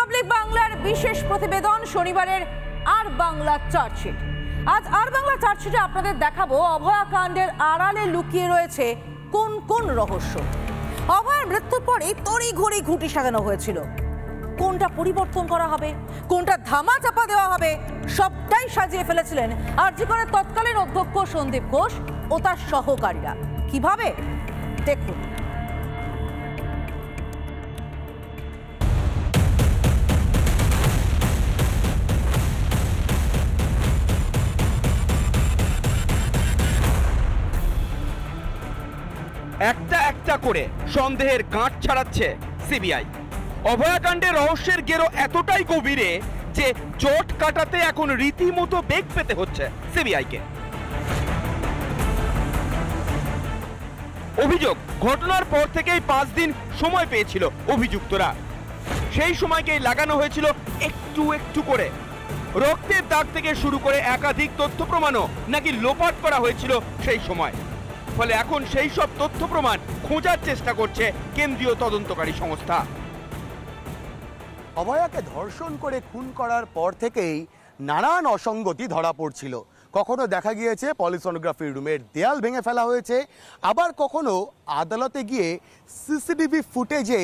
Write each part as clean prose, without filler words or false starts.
Republic বাংলার বিশেষ প্রতিবেদন শনিবারের আর বাংলা চার্জশিট। আজ আর বাংলা চার্জশিটে আপনাদের দেখাবো অভয়াকাণ্ডের আড়ালে লুকিয়ে রয়েছে কোন কোন রহস্য। অভয়ার মৃত্যুর পরে তড়িঘড়ি ঘুঁটি সাজানো হয়েছিল, কোনটা পরিবর্তন করা হবে, কোনটা ধামা চাপা দেওয়া হবে, সবটাই সাজিয়ে ফেলেছিলেন আরজি করের তৎকালীন অধ্যক্ষ সন্দীপ ঘোষ ও তার সহকারীরা। কিভাবে দেখুন। একটা একটা করে সন্দেহের গাঁট ছাড়াচ্ছে সিবিআই। অভয়াকাণ্ডের রহস্যের গেরো এতটাই গভীরে যে জট কাটাতে এখন রীতিমতো বেগ পেতে হচ্ছে সিবিআইকে। অভিযোগ, ঘটনার পর থেকেই 5 দিন সময় পেয়েছিল অভিযুক্তরা। সেই সময়কেই লাগানো হয়েছিল একটু একটু করে। রক্তের দাগ থেকে শুরু করে একাধিক তথ্য প্রমাণও নাকি লোপাট করা হয়েছিল সেই সময়। ফলে এখন সেই সব তথ্য প্রমাণ খোঁজার চেষ্টা করছে কেন্দ্রীয় তদন্তকারী সংস্থা। অভয়াকে ধর্ষণ করে খুন করার পর থেকেই নানান অসঙ্গতি ধরা পড়ছিল। কখনো দেখা গিয়েছে পলিসোনোগ্রাফি রুমের দেয়াল ভেঙে ফেলা হয়েছে, আবার কখনো আদালতে গিয়ে সিসিটিভি ফুটেজে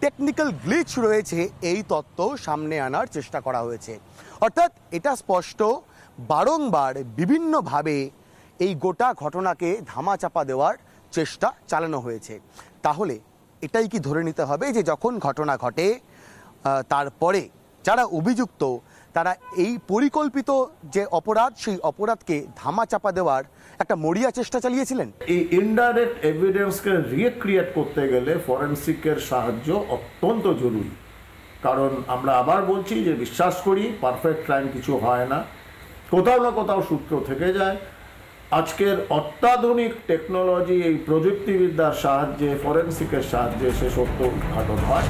টেকনিক্যাল গ্লিচ রয়েছে, এই তত্ত্ব সামনে আনার চেষ্টা করা হয়েছে। অর্থাৎ এটা স্পষ্ট, বারংবার বিভিন্নভাবে এই গোটা ঘটনাকে ধামাচাপা দেওয়ার চেষ্টা চালানো হয়েছে। তাহলে এটাই কি ধরে নিতে হবে যে যখন ঘটনা ঘটে তারপরে যারা অভিযুক্ত তারা এই পরিকল্পিত যে অপরাধ, সেই অপরাধকে ধামাচাপা দেওয়ার একটা মরিয়া চেষ্টা চালিয়েছিলেন? এই ইনডাইরেক্ট এভিডেন্সকে রিক্রিয়েট করতে গেলে ফরেনসিকের সাহায্য অত্যন্ত জরুরি। কারণ আমরা আবার বলছি যে বিশ্বাস করি পারফেক্ট ক্রাইম কিছু হয় না, কোথাও না কোথাও সূত্র থেকে যায়। আজকের অত্যাধুনিক টেকনোলজি, এই প্রযুক্তিবিদ্যার সাহায্যে, ফরেনসিকের সাহায্যে সে সত্য উদ্ঘাটন হয়।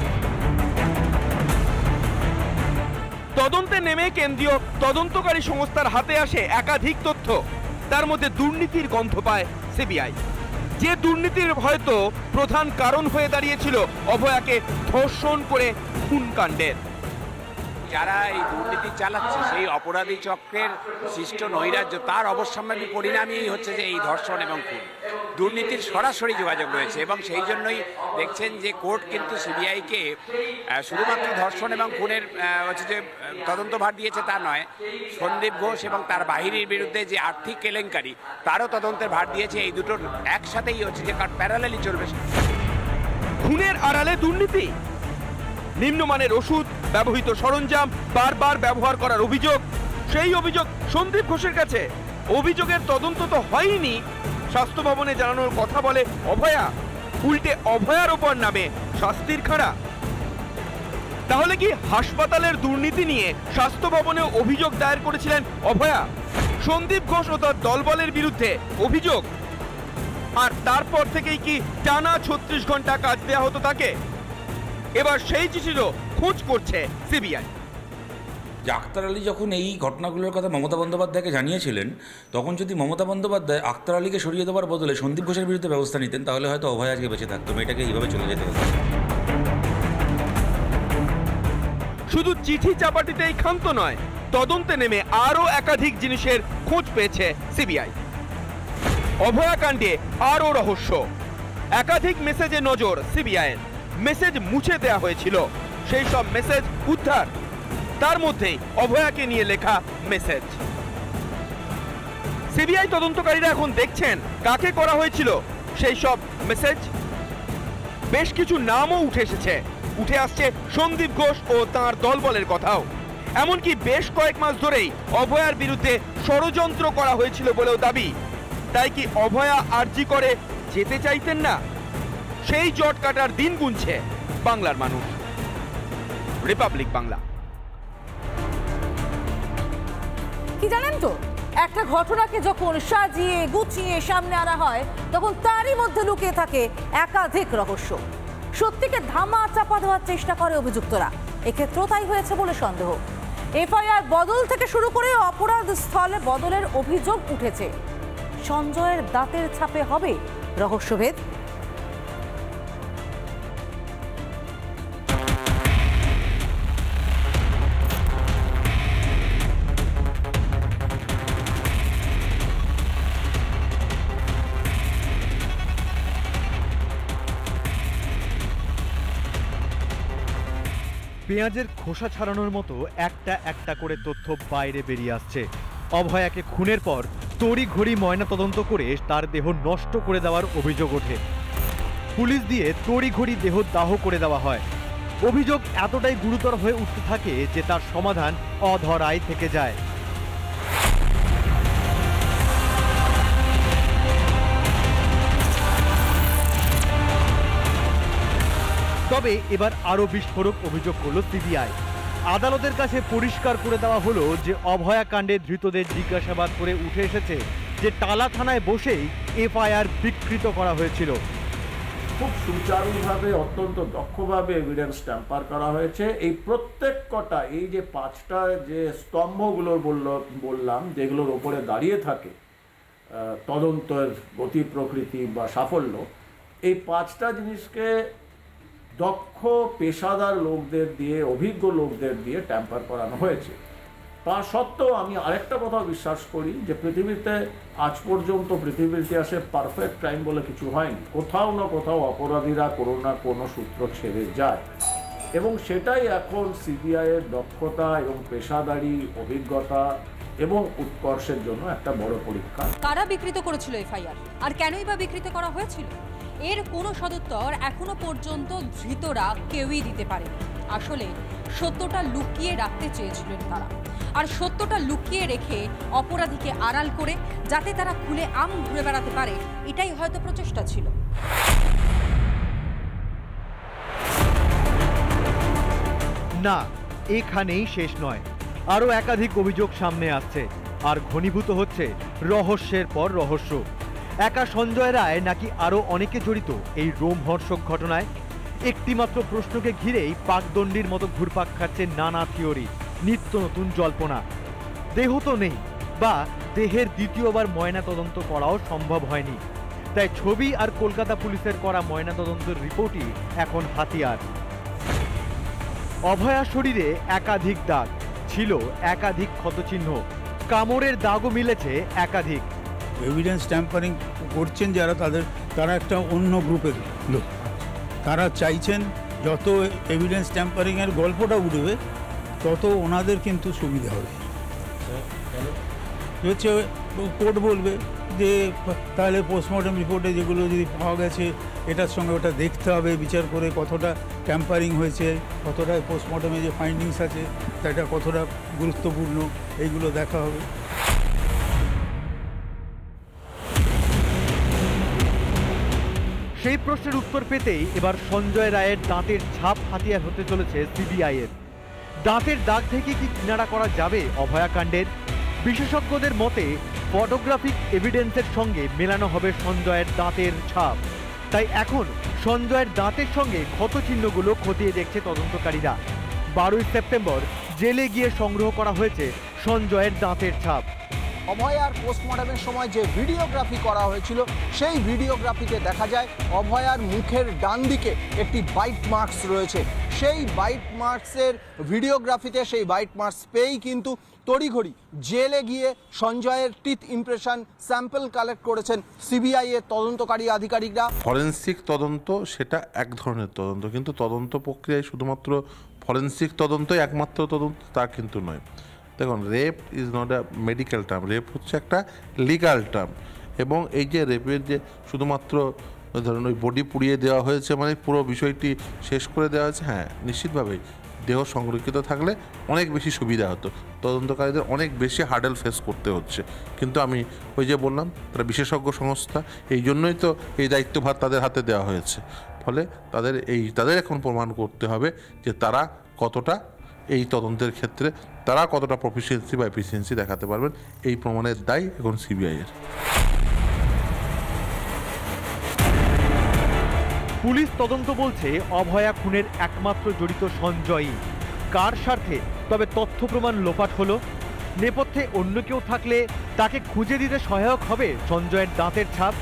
তদন্তে নেমে কেন্দ্রীয় তদন্তকারী সংস্থার হাতে আসে একাধিক তথ্য। তার মধ্যে দুর্নীতির গন্ধ পায় সিবিআই, যে দুর্নীতির হয়তো প্রধান কারণ হয়ে দাঁড়িয়েছিল অভয়াকে ধর্ষণ করে খুন কাণ্ডের। যারা এই দুর্নীতি চালাচ্ছে সেই অপরাধী চক্রের সৃষ্ট নৈরাজ্য, তার অবশ্যম্ভাবী পরিণামই হচ্ছে যে এই ধর্ষণ এবং খুন। দুর্নীতির সরাসরি যোগাযোগ রয়েছে এবং সেই জন্যই দেখছেন যে কোর্ট কিন্তু সিবিআইকে শুধুমাত্র ধর্ষণ এবং খুনের হচ্ছে যে তদন্তভার দিয়েছে তা নয়, সন্দীপ ঘোষ এবং তার বাহিনীর বিরুদ্ধে যে আর্থিক কেলেঙ্কারি তারও তদন্তের ভার দিয়েছে। এই দুটোর একসাথেই হচ্ছে যে প্যারালালি চলবে। খুনের আড়ালে দুর্নীতি, নিম্নমানের ওষুধ, ব্যবহৃত সরঞ্জাম বারবার ব্যবহার করার অভিযোগ। সেই অভিযোগ সন্দীপ ঘোষের কাছে। অভিযোগের তদন্ত তো হয়নি, স্বাস্থ্য ভবনে জানানোর কথা বলে অভয়া, উল্টে অভয়ার ওপর নামে শাস্তির খাড়া। তাহলে কি হাসপাতালের দুর্নীতি নিয়ে স্বাস্থ্য ভবনে অভিযোগ দায়ের করেছিলেন অভয়া? সন্দীপ ঘোষ ও তার দলবলের বিরুদ্ধে অভিযোগ, আর তারপর থেকেই কি টানা 36 ঘন্টা কাজ দেওয়া হতো তাকে? এবার সেই চিঠিরও খোঁজ করছে সিবিআই। আখতার আলী যখন এই ঘটনাগুলোর কথা মমতা বন্দ্যোপাধ্যায়কে জানিয়েছিলেন, তখন যদি মমতা বন্দ্যোপাধ্যায় আখতার আলীকে সরিয়ে দেওয়ার বদলে সন্দীপ ঘোষের বিরুদ্ধে ব্যবস্থা নিতেন, তাহলে হয়তো অভয় আজকে বেঁচে থাকতো, মেয়েটাকে এইভাবে চলে যেতে হতো। শুধু চিঠি চাপাটিতেই ক্ষান্ত নয়, তদন্তে নেমে আরও একাধিক জিনিসের খোঁজ পেয়েছে সিবিআই। অভয়াকাণ্ডে আরও রহস্য, একাধিক মেসেজে নজর সিবিআইয়ের। মেসেজ মুছে দেওয়া হয়েছিল, সেই সব মেসেজ উদ্ধার। তার মধ্যেই অভয়াকে নিয়ে লেখা মেসেজ। সিবিআই তদন্তকারীরা এখন দেখছেন কাকে করা হয়েছিল সেই সব মেসেজ। বেশ কিছু নামও উঠে এসেছে, উঠে আসছে সন্দীপ ঘোষ ও তাঁর দলবলের কথাও। এমনকি বেশ কয়েক মাস ধরেই অভয়ার বিরুদ্ধে ষড়যন্ত্র করা হয়েছিল বলেও দাবি। তাই কি অভয়া আরজি করে যেতে চাইতেন না? সেই জট কাটার দিন গুনছে বাংলার মানুষ। রিপাবলিক বাংলা। কি জানেন তো, একটা ঘটনাকে যখন সাজিয়ে গুছিয়ে সামনে আনা হয় তখন তারই মধ্যে লুকিয়ে থাকে একাধিক রহস্য। সত্যিকে ধামা চাপা দেওয়ার চেষ্টা করে অভিযুক্তরা, এক্ষেত্রেও তাই হয়েছে বলে সন্দেহ। এফআইআর বদল থেকে শুরু করে অপরাধ স্থলে বদলের অভিযোগ উঠেছে। সঞ্জয়ের দাঁতের ছাপে হবে রহস্যভেদ। পেঁয়াজের খোসা ছাড়ানোর মতো একটা একটা করে তথ্য বাইরে বেরিয়ে আসছে। অভয়াকে খুনের পর তড়িঘড়ি ময়না তদন্ত করে তার দেহ নষ্ট করে দেওয়ার অভিযোগ ওঠে। পুলিশ দিয়ে তড়িঘড়ি দেহ দাহ করে দেওয়া হয়। অভিযোগ এতটাই গুরুতর হয়ে উঠতে থাকে যে তার সমাধান অধরাই থেকে যায়। তবে এবার আরো বিস্ফোরক অভিযোগ করল সিবিআই। আদালতের কাছে পরিষ্কার করে দেওয়া হলো যে অভয়া কাণ্ডে ধৃতদের জিজ্ঞাসাবাদ করে উঠে এসেছে যে টালা থানায় বসেই এফআইআর বিকৃত করা হয়েছিল। খুব সুচারুভাবে অত্যন্ত দক্ষভাবে এভিডেন্স ট্যাম্পার করা হয়েছে। এই প্রত্যেক কটা, এই যে 5টা যে স্তম্ভগুলো বললাম যেগুলোর ওপরে দাঁড়িয়ে থাকে তদন্তের গতি প্রকৃতি বা সাফল্য, এই 5টা জিনিসকে দক্ষ পেশাদার লোকদের দিয়ে, অভিজ্ঞ লোকদের দিয়ে ট্যাম্পার করানো হয়েছে। তা সত্ত্বেও আমি আরেকটা কথা বিশ্বাস করি যে পৃথিবীতে আজ পর্যন্ত পৃথিবীর ইতিহাসে পারফেক্ট ক্রাইম বলে কিছু হয়নি। কোথাও না কোথাও অপরাধীরা কোনো না কোনো সূত্র ছেড়ে যায়, এবং সেটাই এখন সিবিআইয়ের দক্ষতা এবং পেশাদারি অভিজ্ঞতা এবং উৎকর্ষের জন্য একটা বড় পরীক্ষা। কারা বিকৃত করেছিল এফআইআর, আর কেনই বা বিকৃত করা হয়েছিল, এর কোনো সদুত্তর এখনো পর্যন্ত ধৃতরা কেউই দিতে পারেনি। আসলে সত্যটা লুকিয়ে রাখতে চেয়েছিলেন তারা, আর সত্যটা লুকিয়ে রেখে অপরাধীকে আড়াল করে যাতে তারা খুলে আম ঘুরে বেড়াতে পারে, এটাই হয়তো প্রচেষ্টা ছিল। না, এখানেই শেষ নয়, আরো একাধিক অভিযোগ সামনে আসছে, আর ঘনীভূত হচ্ছে রহস্যের পর রহস্য। একা সঞ্জয় রায় নাকি আরো অনেকে জড়িত এই রোমহর্ষক ঘটনায়? একটিমাত্র প্রশ্নকে ঘিরেই পাকদণ্ডির মতো ঘুরপাক খাচ্ছে নানা থিওরি, নিত্য নতুন জল্পনা। দেহ তো নেই, বা দেহের দ্বিতীয়বার ময়না তদন্ত করাও সম্ভব হয়নি, তাই ছবি আর কলকাতা পুলিশের করা ময়না তদন্তের রিপোর্টই এখন হাতিয়ার। অভয়া শরীরে একাধিক দাগ ছিল, একাধিক ক্ষতচিহ্ন, কামড়ের দাগও মিলেছে একাধিক। এভিডেন্স ট্যাম্পারিং করছেন যারা, তারা একটা অন্য গ্রুপের লোক। তারা চাইছেন যত এভিডেন্স ট্যাম্পারিংয়ের গল্পটা উঠবে তত ওনাদের কিন্তু সুবিধা হবে। হচ্ছে কোর্ট বলবে যে তাহলে পোস্টমর্টম রিপোর্টে যেগুলো যদি পাওয়া গেছে এটার সঙ্গে ওটা দেখতে হবে, বিচার করে কতটা ট্যাম্পারিং হয়েছে, কতটা পোস্টমর্টমে যে ফাইন্ডিংস আছে সেটা কতটা গুরুত্বপূর্ণ, এইগুলো দেখা হবে। সেই প্রশ্নের উত্তর পেতেই এবার সঞ্জয় রায়ের দাঁতের ছাপ হাতিয়ার হতে চলেছে সিবিআই এর। দাঁতের দাগ থেকে কি কিনারা করা যাবে অভয়া কাণ্ডের? বিশেষজ্ঞদের মতে ফটোগ্রাফিক এভিডেন্সের সঙ্গে মেলানো হবে সঞ্জয়ের দাঁতের ছাপ। তাই এখন সঞ্জয়ের দাঁতের সঙ্গে ক্ষতচিহ্নগুলো খতিয়ে দেখছে তদন্তকারীরা। 12ই সেপ্টেম্বর জেলে গিয়ে সংগ্রহ করা হয়েছে সঞ্জয়ের দাঁতের ছাপ। অভয়ার পোস্টমর্টমের সময় যে ভিডিওগ্রাফি করা হয়েছিল সেই ভিডিওগ্রাফিতে দেখা যায় অভয়ার মুখের ডান দিকে একটি বাইট মার্কস রয়েছে। সেই বাইট মার্কসের ভিডিওগ্রাফিতে সেই বাইট মার্কস পেয়েই কিন্তু তড়িঘড়ি জেলে গিয়ে সঞ্জয়ের টিথ ইমপ্রেশন স্যাম্পল কালেক্ট করেছেন সিবিআই এর তদন্তকারী আধিকারিকরা। ফরেনসিক তদন্ত সেটা এক ধরনের তদন্ত, কিন্তু তদন্ত প্রক্রিয়ায় শুধুমাত্র ফরেনসিক তদন্তই একমাত্র তদন্ত তা কিন্তু নয়। দেখুন, rape is not a medical term, rape হচ্ছে একটা লিগাল টার্ম। এবং এই যে রেপের যে শুধুমাত্র ধরুন ওই বডি পুড়িয়ে দেওয়া হয়েছে মানে পুরো বিষয়টি শেষ করে দেওয়া হয়েছে, হ্যাঁ নিশ্চিতভাবেই দেহ সংরক্ষিত থাকলে অনেক বেশি সুবিধা হতো, তদন্তকারীদের অনেক বেশি হার্ডেল ফেস করতে হচ্ছে। কিন্তু আমি ওই যে বললাম তারা বিশেষজ্ঞ সংস্থা, এই জন্যই তো এই দায়িত্বভার তাদের হাতে দেওয়া হয়েছে। ফলে তাদের এখন প্রমাণ করতে হবে যে তারা কতটা এই তদন্তের ক্ষেত্রে তারা কতটা প্রফিসিয়েন্সি বা এফিসিয়েন্সি দেখাতে পারবেন, এই প্রমাণের দায় এখন সিবিআইয়ের। পুলিশ তদন্ত বলছে অভয়া খুনের একমাত্র জড়িত সঞ্জয়ই। কার স্বার্থে তবে তথ্য প্রমাণ লোপাট হলো? নেপথ্যে অন্য কেউ থাকলে তাকে খুঁজে দিতে সহায়ক হবে সঞ্জয়ের দাঁতের ছাপ?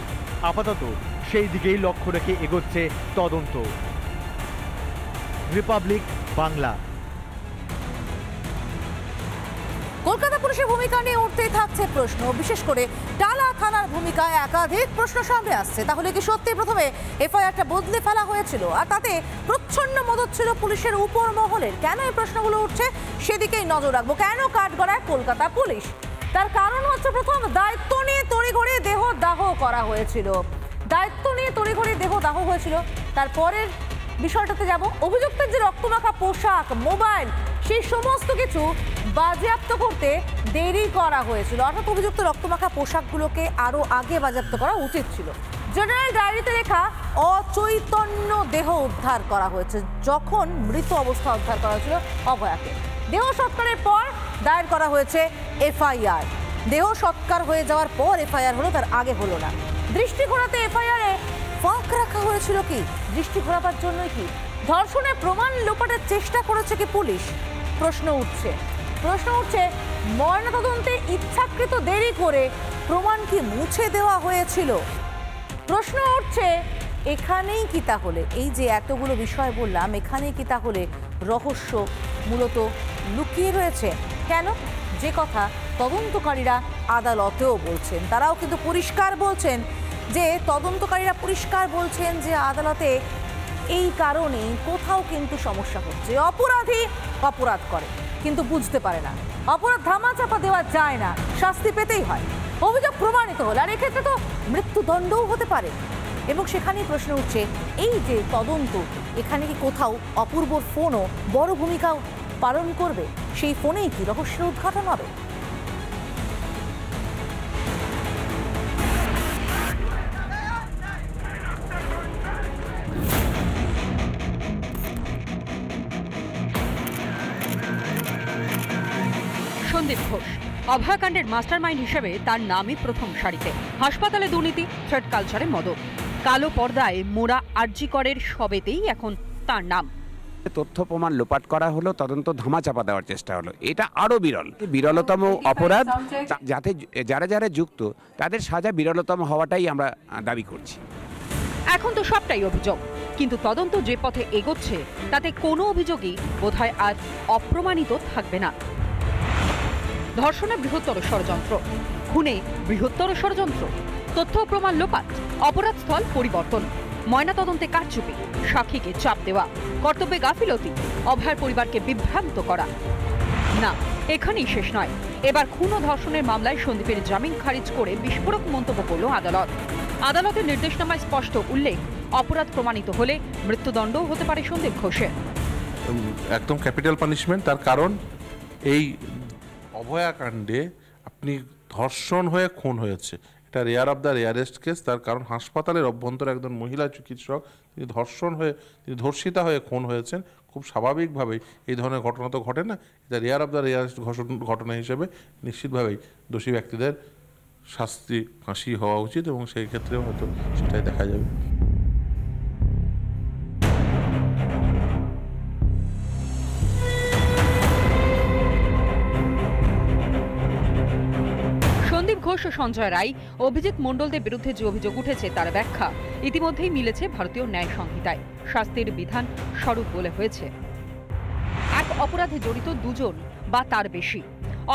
আপাতত সেই দিকেই লক্ষ্য রেখে এগোচ্ছে তদন্ত। রিপাবলিক বাংলা। কলকাতা পুলিশের ভূমিকা নিয়ে উঠতেই থাকছে প্রশ্ন, বিশেষ করে টালা থানার ভূমিকায় একাধিক প্রশ্ন সামনে আসছে। তাহলে কি সত্যি প্রথমে এফআইআরটা বদলে ফেলা হয়েছিল, আর তাতে প্রচ্ছন্ন মদত ছিল পুলিশের উপর মহলের? কেন এই প্রশ্নগুলো উঠছে সেদিকেই নজর রাখবো। কেন কাঠগড়ায় কলকাতা পুলিশ? তার কারণ হচ্ছে, প্রথম, দায়িত্ব নিয়ে তড়িঘড়ি দেহ দাহ করা হয়েছিল। দায়িত্ব নিয়ে তড়িঘড়ি দেহ দাহ হয়েছিল। তারপরের বিষয়টাতে যাব। অভিযুক্তের যে রক্তমাখা পোশাক, মোবাইল, সেই সমস্ত কিছু বাজেয়াপ্ত করতে দেরি করা হয়েছিল। অর্থাৎ অভিযুক্ত রক্তমাখা পোশাকগুলোকে আরো আগে বাজেয়াপ্ত করা উচিত ছিল। জেনারেল ডায়েরিতে লেখা অচৈতন্য দেহ উদ্ধার করা হয়েছে যখন মৃত অবস্থা উদ্ধার করা হয়েছিল অভয়াকে। দেহ সৎকারের পর দায়ের করা হয়েছে এফআইআর। দেহ সৎকার হয়ে যাওয়ার পর এফআইআর হলো, তার আগে হলো না। দৃষ্টি ঘোরাতে এফআইআরে ফাঁক রাখা হয়েছিল কি? দৃষ্টি ঘোরাবার জন্যই কি ধর্ষণের প্রমাণ লোপাটের চেষ্টা করেছে কি পুলিশ? প্রশ্ন উঠছে ময়নাতদন্তে ইচ্ছাকৃত দেরি করে প্রমাণ কি মুছে দেওয়া হয়েছিল? প্রশ্ন উঠছে এখানেই কি তাহলে, এই যে এতগুলো বিষয় বললাম, এখানেই কি তাহলে রহস্য মূলত লুকিয়ে রয়েছে? কেন? যে কথা তদন্তকারীরা আদালতেও বলছেন, তারাও কিন্তু পরিষ্কার বলছেন যে আদালতে এই কারণে কোথাও কিন্তু সমস্যা হচ্ছে। অপরাধী অপরাধ করে কিন্তু বুঝতে পারে না, অপরাধ ধামাচাপা দেওয়া যায় না, শাস্তি পেতেই হয়। অভিযোগ প্রমাণিত হলে, আর এক্ষেত্রে তো মৃত্যুদণ্ডও হতে পারে। এবং সেখানেই প্রশ্ন উঠছে, এই যে তদন্ত, এখানে কি কোথাও অপূর্বর ফোনও বড় ভূমিকা পালন করবে? সেই ফোনেই কি রহস্যের উদ্ঘাটন হবে? সন্দীপ ঘোষ অভয়াকাণ্ডের মাস্টারমাইন্ড হিসেবে তার নামই প্রথম সারিতে। হাসপাতালে দুর্নীতি, থ্রেড কালচারে মদত, কালো পর্দায় মোড়া আরজি করের সবেতেই এখন তার নাম। তথ্য প্রমাণ লোপাট করা হলো, তদন্ত ধামাচাপা দেওয়ার চেষ্টা হলো। এটা আরো বিরলতম অপরাধ। যাতে যারা যুক্ত তাদের সাজা বিরলতম হওয়াটাই আমরা দাবি করছি। এখন তো সবটাই অভিযোগ, কিন্তু তদন্ত যে পথে এগোচ্ছে তাতে কোনো অভিযোগই বোধহয় আর অপ্রমাণিত থাকবে না। ধর্ষণে বৃহত্তর ষড়যন্ত্র, খুনে বৃহত্তর ষড়যন্ত্র, তথ্য প্রমাণ লোপাট, অপরাধস্থল পরিবর্তন, ময়নাতদন্তে কারচুপি, সাক্ষীকে চাপ দেওয়া, কর্তব্যে গাফিলতি, অভয়ার পরিবারকে বিভ্রান্ত করা। না, এখানেই শেষ নয়। এবার খুন ও ধর্ষণের মামলায় সন্দীপের জামিন খারিজ করে বিস্ফোরক মন্তব্য করল আদালত। আদালতের নির্দেশনামায় স্পষ্ট উল্লেখ, অপরাধ প্রমাণিত হলে মৃত্যুদণ্ডও হতে পারে সন্দীপ ঘোষের। একদম ক্যাপিটাল পানিশমেন্ট। তার কারণ এই অভয়াকাণ্ডে আপনি ধর্ষণ হয়ে খুন হয়েছে, এটা rare of the rarest case. তার কারণ হাসপাতালের অভ্যন্তরে একজন মহিলা চিকিৎসক তিনি ধর্ষিতা হয়ে খুন হয়েছেন। খুব স্বাভাবিকভাবেই এই ধরনের ঘটনা তো ঘটে না, এটা রেয়ার অফ দ্য রেয়ারেস্ট ঘটনা হিসেবে নিশ্চিতভাবেই দোষী ব্যক্তিদের শাস্তি ফাঁসি হওয়া উচিত, এবং সেই ক্ষেত্রেও হয়তো সেটাই দেখা যাবে। সন্দীপ ঘোষ ও সঞ্জয় রায়, অভিজিৎ মণ্ডলদের বিরুদ্ধে যে অভিযোগ উঠেছে তার ব্যাখ্যা ইতিমধ্যেই মিলেছে ভারতীয় ন্যায় সংহিতায়। শাস্তির বিধান স্বরূপ বলে হয়েছে, এক অপরাধে জড়িত দুজন বা তার বেশি,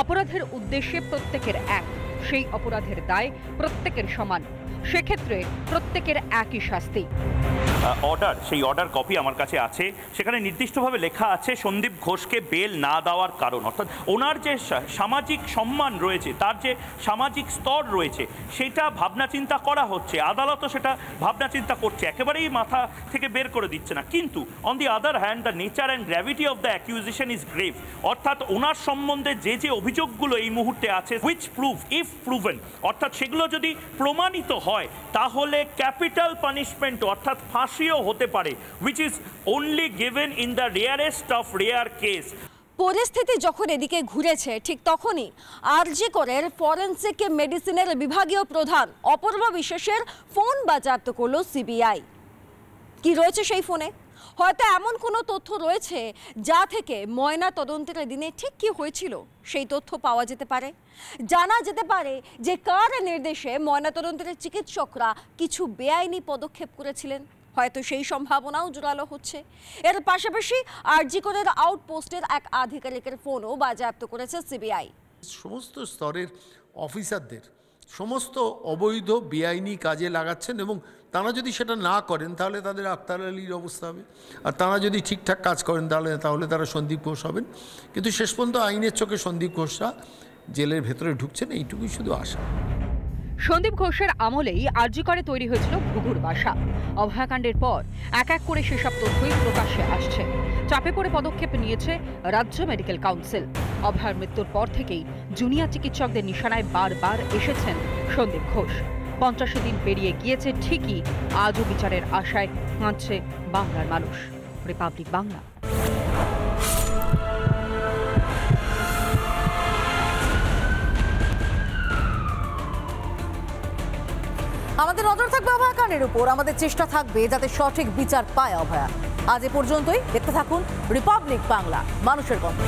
অপরাধের উদ্দেশ্যে প্রত্যেকের এক, সেই অপরাধের দায় প্রত্যেকের সমান, সেক্ষেত্রে প্রত্যেকের একই শাস্তি। সেই অর্ডার কপি আমার কাছে আছে। সেখানে নির্দিষ্টভাবে লেখা আছে সন্দীপ ঘোষকে বেল না দেওয়ার কারণ, অর্থাৎ ওনার যে সামাজিক সম্মান রয়েছে, তার যে সামাজিক স্তর রয়েছে, সেটা ভাবনা চিন্তা করা হচ্ছে। আদালতও সেটা ভাবনা চিন্তা করছে, একেবারেই মাথা থেকে বের করে দিচ্ছে না। কিন্তু on the other hand, the nature and gravity of the accusation is grave. অর্থাৎ ওনার সম্বন্ধে যে অভিযোগগুলো এই মুহূর্তে আছে, হুইচ প্রুভ ইফ প্রুভেন, অর্থাৎ সেগুলো যদি প্রমাণিত হয় তাহলে ক্যাপিটাল পানিশমেন্ট অর্থাৎ ফাঁসিও হতে পারে, which is only given in the rarest of rare case. পরিস্থিতি যখন এদিকে ঘুরেছে ঠিক তখনই আরজি করের ফরেনসিক মেডিসিনের বিভাগীয় প্রধান অপূর্ব বিশ্বাসের ফোন বাজেয়াপ্ত করলো সিবিআই। কি রয়েছে সেই ফোনে? হয়তো এমন কোনো তথ্য রয়েছে যা থেকে ময়না তদন্তের দিনে ঠিক কি হয়েছিল সেই তথ্য পাওয়া যেতে পারে। জানা যেতে পারে যে কার নির্দেশে ময়নাতদন্তের চিকিৎসকরা কিছু বেআইনি পদক্ষেপ করেছিলেন। হয়তো সেই সম্ভাবনাও জোরালো হচ্ছে। এর পাশাপাশি আরজি করের আউটপোস্টের এক আধিকারিকের ফোনও বাজেয়াপ্ত করেছে সিবিআই। সমস্ত স্তরের অফিসারদের সমস্ত অবৈধ বেআইনি কাজে লাগাচ্ছেন, এবং তারা যদি সেটা না করেন তাহলে তাদের আক্তার আলীর অবস্থা হবে, আর তারা যদি ঠিকঠাক কাজ করেন তাহলে তারা সন্দীপ ঘোষ হবেন। কিন্তু শেষ পর্যন্ত আইনের চোখে সন্দীপ ঘোষরা জেলের ভেতরে ঢুকছেন, এইটুকুই শুধু আশা। সন্দীপ ঘোষের আমলেই আরজি করে তৈরি হয়েছিল ঘুঘুর বাসা। অভয়াকাণ্ডের পর এক এক করে সেসব তথ্যই প্রকাশ্যে আসছে। চাপে পড়ে পদক্ষেপ নিয়েছে রাজ্য মেডিকেল কাউন্সিল। অভয়ার মৃত্যুর পর থেকেই জুনিয়র চিকিৎসকদের নিশানায় বারবার এসেছেন সন্দীপ ঘোষ। 50 দিন পেরিয়ে গিয়েছে ঠিকই, আজও বিচারের আশায় কাঁদছে বাংলার মানুষ। রিপাবলিক বাংলা। আমাদের নজর থাকবে অভয়াকাণ্ডের উপর, আমাদের চেষ্টা থাকবে যাতে সঠিক বিচার পায় অভয়া। আজ এ পর্যন্তই। দেখতে থাকুন রিপাবলিক বাংলা, মানুষের কণ্ঠ।